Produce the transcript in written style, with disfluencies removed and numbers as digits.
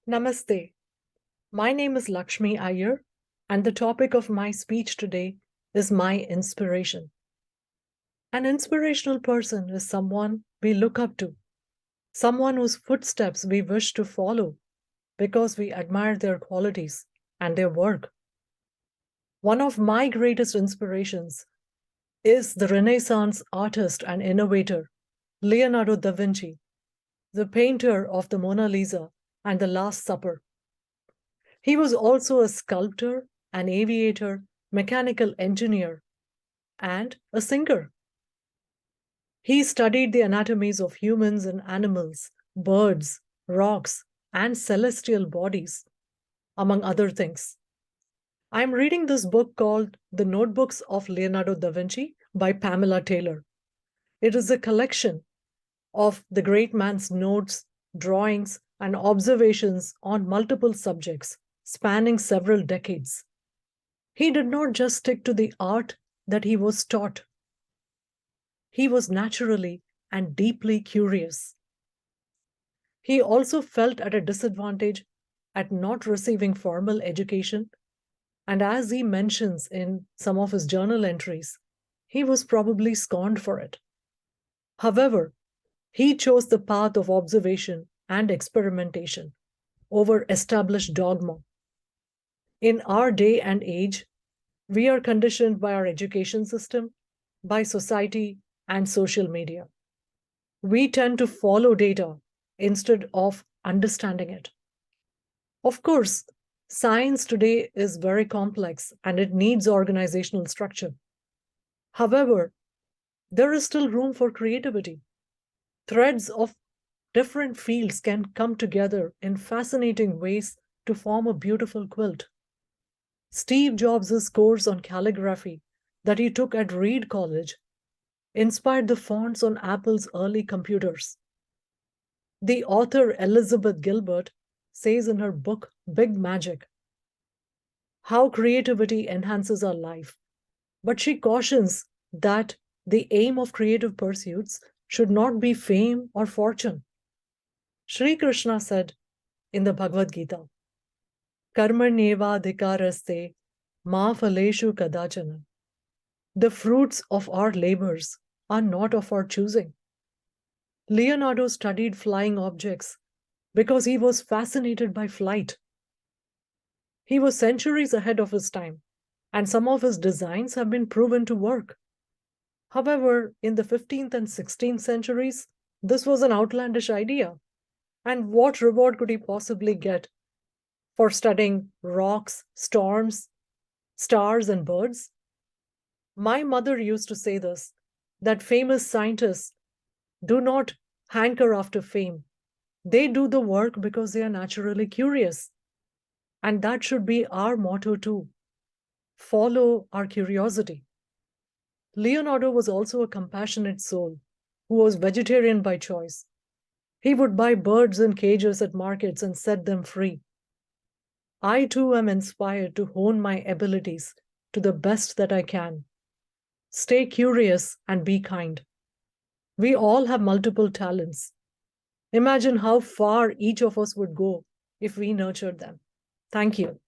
Namaste. My name is Lakshmi Iyer, and the topic of my speech today is my inspiration. An inspirational person is someone we look up to, someone whose footsteps we wish to follow because we admire their qualities and their work. One of my greatest inspirations is the Renaissance artist and innovator, Leonardo da Vinci, the painter of the Mona Lisa and the Last Supper. He was also a sculptor, an aviator, mechanical engineer, and a singer. He studied the anatomies of humans and animals, birds, rocks, and celestial bodies, among other things. I'm reading this book called The Notebooks of Leonardo da Vinci by Pamela Taylor. It is a collection of the great man's notes, drawings, and observations on multiple subjects spanning several decades. He did not just stick to the art that he was taught. He was naturally and deeply curious. He also felt at a disadvantage at not receiving formal education, and as he mentions in some of his journal entries, he was probably scorned for it. However, he chose the path of observation and experimentation over established dogma. In our day and age, we are conditioned by our education system, by society, and social media. We tend to follow data instead of understanding it. Of course, science today is very complex and it needs organizational structure. However, there is still room for creativity. Threads of different fields can come together in fascinating ways to form a beautiful quilt. Steve Jobs' course on calligraphy that he took at Reed College inspired the fonts on Apple's early computers. The author Elizabeth Gilbert says in her book Big Magic how creativity enhances our life, but she cautions that the aim of creative pursuits should not be fame or fortune. Sri Krishna said in the Bhagavad Gita, Karmanyeva dhikaraste ma phaleshu kadachana. The fruits of our labors are not of our choosing. Leonardo studied flying objects because he was fascinated by flight. He was centuries ahead of his time, and some of his designs have been proven to work. However, in the 15th and 16th centuries, this was an outlandish idea. And what reward could he possibly get for studying rocks, storms, stars, and birds? My mother used to say this, that famous scientists do not hanker after fame. They do the work because they are naturally curious. And that should be our motto too. Follow our curiosity. Leonardo was also a compassionate soul who was vegetarian by choice. He would buy birds in cages at markets and set them free. I too am inspired to hone my abilities to the best that I can. Stay curious and be kind. We all have multiple talents. Imagine how far each of us would go if we nurtured them. Thank you.